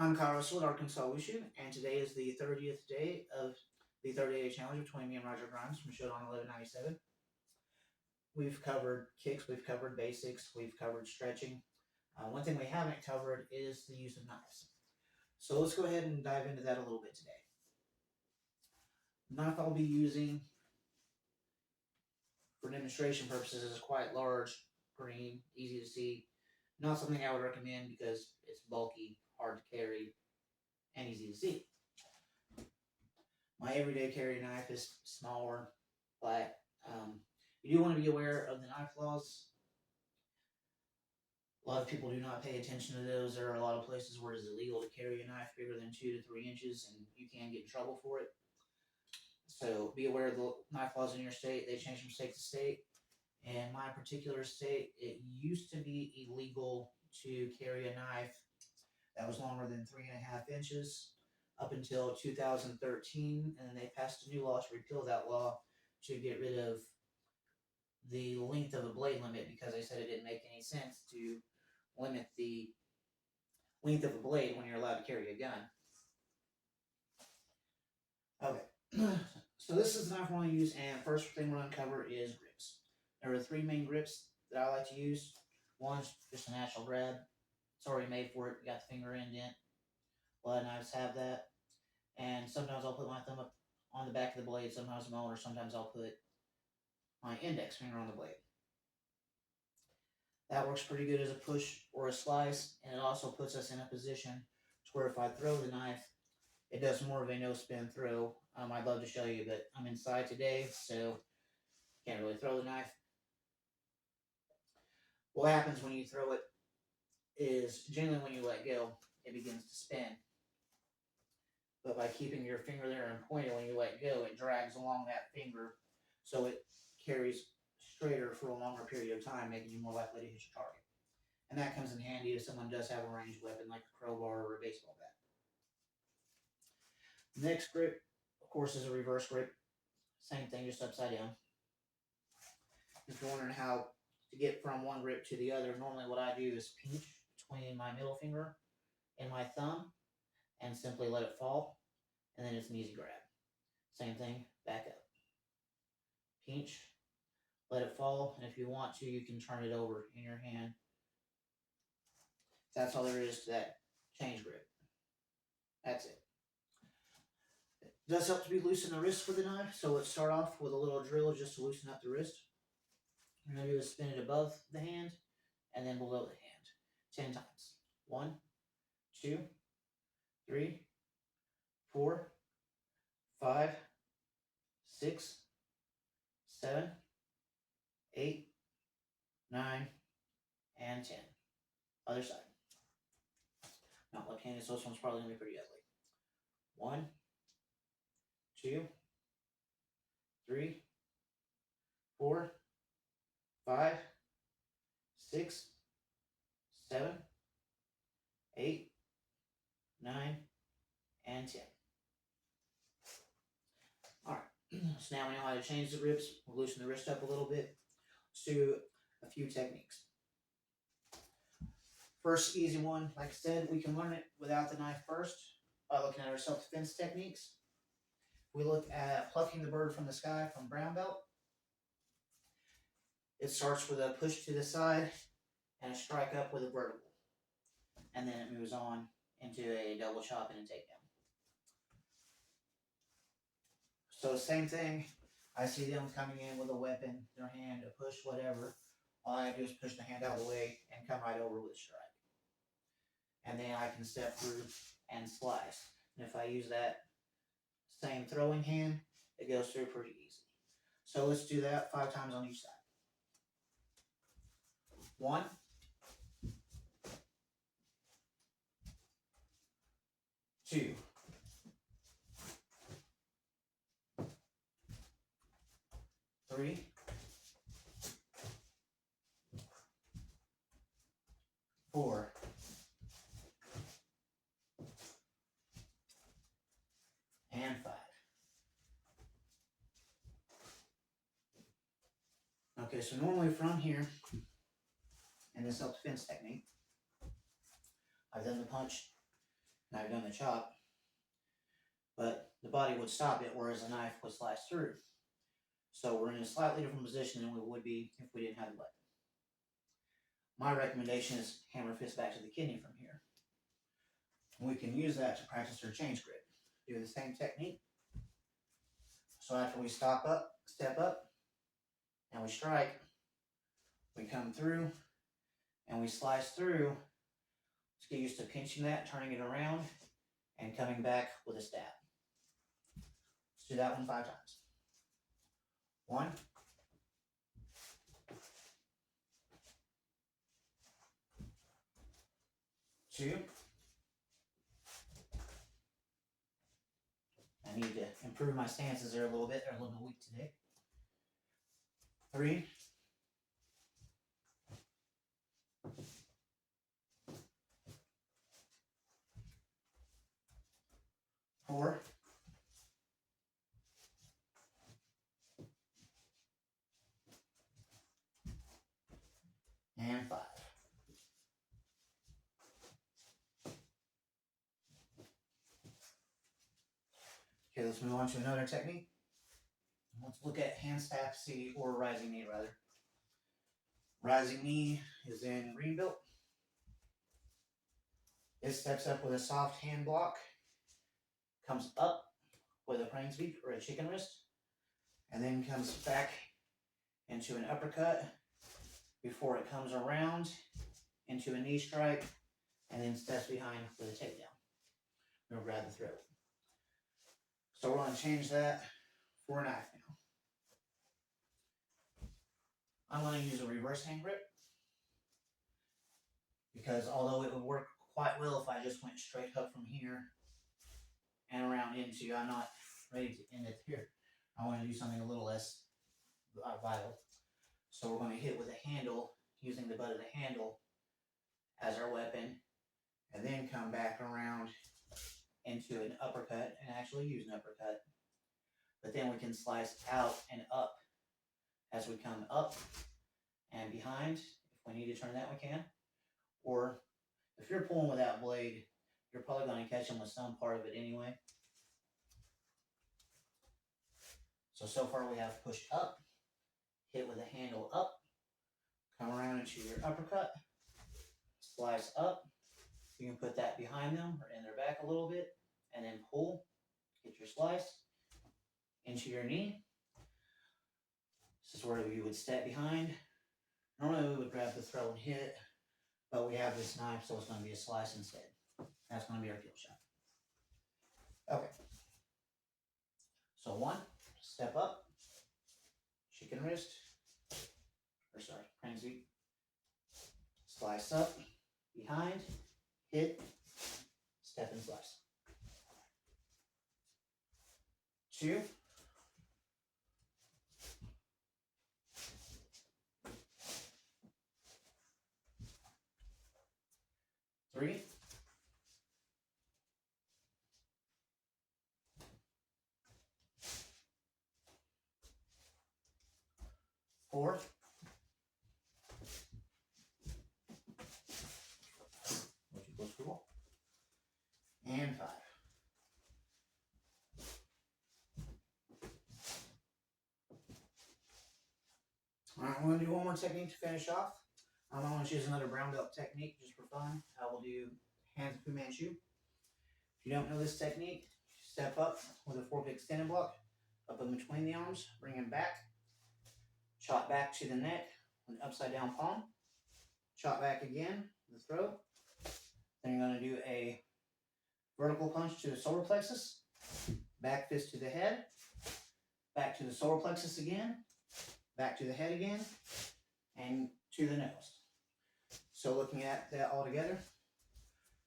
I'm Kyle Russell at Arkansas Solution, and today is the 30th day of the 30-day challenge between me and Roger Grimes from Showdown 1197. We've covered kicks, we've covered basics, we've covered stretching. One thing we haven't covered is the use of knives. So let's go ahead and dive into that a little bit today. The knife I'll be using for demonstration purposes is quite large, green, easy to see. Not something I would recommend because it's bulky, hard to carry, and easy to see. My everyday carry knife is smaller, but you do want to be aware of the knife laws. A lot of people do not pay attention to those. There are a lot of places where it is illegal to carry a knife bigger than 2 to 3 inches, and you can get in trouble for it. So be aware of the knife laws in your state. They change from state to state. In my particular state, it used to be illegal to carry a knife that was longer than 3.5 inches up until 2013, and then they passed a new law to repeal that law to get rid of the length of a blade limit because they said it didn't make any sense to limit the length of a blade when you're allowed to carry a gun. Okay, so this is the knife we're going to use, and first thing we're going to cover is grips. There are 3 main grips that I like to use. One's just a natural grab. It's already made for it. You got the finger indent. A lot of knives have that. And sometimes I'll put my thumb up on the back of the blade, sometimes my own, or sometimes I'll put my index finger on the blade. That works pretty good as a push or a slice, and it also puts us in a position to where if I throw the knife, it does more of a no-spin throw. I'd love to show you, but I'm inside today, so can't really throw the knife. What happens when you throw it is generally when you let go, it begins to spin. But by keeping your finger there and pointing when you let go, it drags along that finger so it carries straighter for a longer period of time, making you more likely to hit your target. And that comes in handy if someone does have a ranged weapon like a crowbar or a baseball bat. The next grip, of course, is a reverse grip. Same thing, just upside down. If you're wondering how to get from one grip to the other, normally what I do is pinch between my middle finger and my thumb and simply let it fall, and then it's an easy grab. Same thing, back up. Pinch, let it fall, and if you want to, you can turn it over in your hand. That's all there is to that change grip. That's it. It does help to be loose in the wrist for the knife, so let's start off with a little drill just to loosen up the wrist. What I'm going to do is spin it above the hand and then below the hand 10 times. 1, 2, 3, 4, 5, 6, 7, 8, 9, and 10. Other side. Not left-handed, so this one's probably going to be pretty ugly. 1, 2, 3, 4, 5, 6, 7, 8, 9, and 10. Alright, so now we know how to change the grips. We'll loosen the wrist up a little bit. Let's do a few techniques. First easy one, like I said, we can learn it without the knife first by looking at our self-defense techniques. We look at plucking the bird from the sky from brown belt. It starts with a push to the side and a strike up with a vertical. And then it moves on into a double chop and a takedown. So same thing, I see them coming in with a weapon, their hand, a push, whatever. All I do is push the hand out of the way and come right over with a strike. And then I can step through and slice. And if I use that same throwing hand, it goes through pretty easy. So let's do that 5 times on each side. 1, 2, 3, 4, 5. Okay, so normally from here, in the self-defense technique, I've done the punch and I've done the chop, but the body would stop it, whereas the knife would slice through. So we're in a slightly different position than we would be if we didn't have the weapon. My recommendation is hammer fist back to the kidney from here. We can use that to practice our change grip. Do the same technique. So after we step up, and we strike, we come through, and we slice through. Let's get used to pinching that, turning it around, and coming back with a stab. Let's do that one 5 times. 1, 2. I need to improve my stances there a little bit. They're a little bit weak today. 3. 4. And 5. Okay, let's move on to another technique. Let's look at handstand C, or rising knee rather. Rising knee is in Greenbelt. It steps up with a soft hand block, comes up with a praying sweep or a chicken wrist, and then comes back into an uppercut before it comes around into a knee strike, and then steps behind with a takedown. We'll grab the throat. So we're going to change that for a knife now. I'm going to use a reverse hand grip, because although it would work quite well if I just went straight up from here and around into, I'm not ready to end it here. I want to do something a little less vital. So we're going to hit with a handle, using the butt of the handle as our weapon, and then come back around into an uppercut, and actually use an uppercut. But then we can slice out and up as we come up and behind. If we need to turn that, we can. Or if you're pulling with that blade, you're probably going to catch them with some part of it anyway. So far we have push up, hit with a handle up, come around into your uppercut, slice up. You can put that behind them or in their back a little bit, and then pull, get your slice into your knee. This is where you would step behind. Normally we would grab the throat and hit, but we have this knife, so it's going to be a slice instead. That's going to be our kill shot. Okay. So 1, step up, chicken wrist, praying sweep, slice up, behind, hit, step and slice. 2, 3, 4, and 5. Alright, I'm going to do one more technique to finish off. I'm going to choose another brown belt technique just for fun. I will do hands of Fu Manchu. If you don't know this technique, step up with a fork extended block, up in between the arms, bring them back, chop back to the neck with an upside down palm, chop back again, the throat. Then you're going to do a vertical punch to the solar plexus, back fist to the head, back to the solar plexus again, back to the head again, and to the nose. So looking at that all together,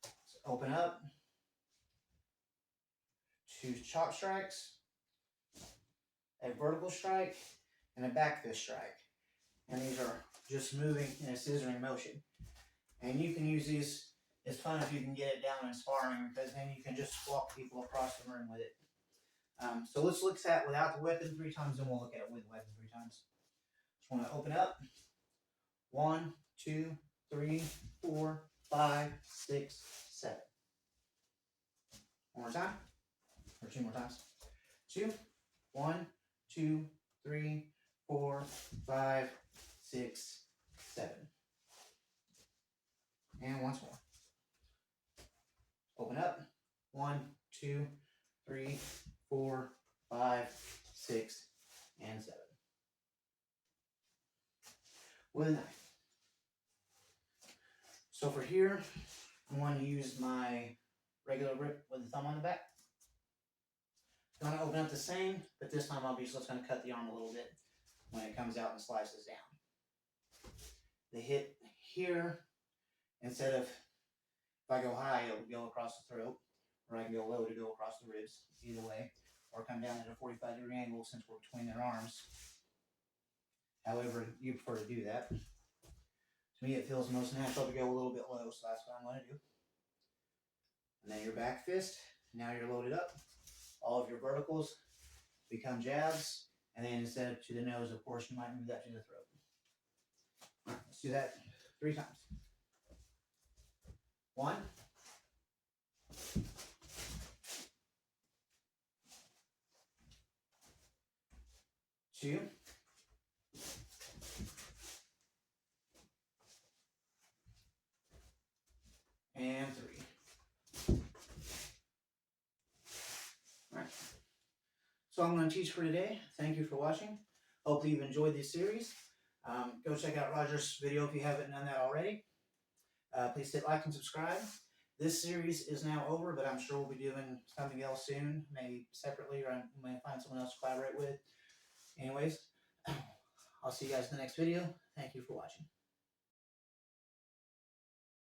let's open up, 2 chop strikes, a vertical strike, and a back fist strike. And these are just moving in a scissoring motion. And you can use these, it's fun if you can get it down in sparring, because then you can just walk people across the room with it. So let's look at that without the weapon 3 times, and we'll look at it with the weapon 3 times. Just want to open up. 1, 2, 3, 4, 5, 6, 7. One more time. Or 2 more times. 2. 1, 2, 3, 4, 5, 6, 7. And once more. Open up. 1, 2, 3, 4, 5, 6, and 7. With a knife. So for here, I'm going to use my regular grip with the thumb on the back. I'm going to open up the same, but this time obviously it's going to cut the arm a little bit when it comes out and slices down. The hit here, instead of, if I go high, it'll go across the throat, or I can go low to go across the ribs, either way, or come down at a 45-degree angle since we're between their arms. However you prefer to do that. To me, it feels most natural to go a little bit low, so that's what I'm going to do. And then your back fist, now you're loaded up. All of your verticals become jabs, and then instead of to the nose, of course, you might move that to the throat. All right, let's do that 3 times. 1, 2, and 3. All right. So I'm going to teach for today. Thank you for watching. Hopefully you've enjoyed this series. Go check out Roger's video if you haven't done that already. Please hit like and subscribe. This series is now over, but I'm sure we'll be doing something else soon, maybe separately, or I may find someone else to collaborate with. Anyways, I'll see you guys in the next video. Thank you for watching.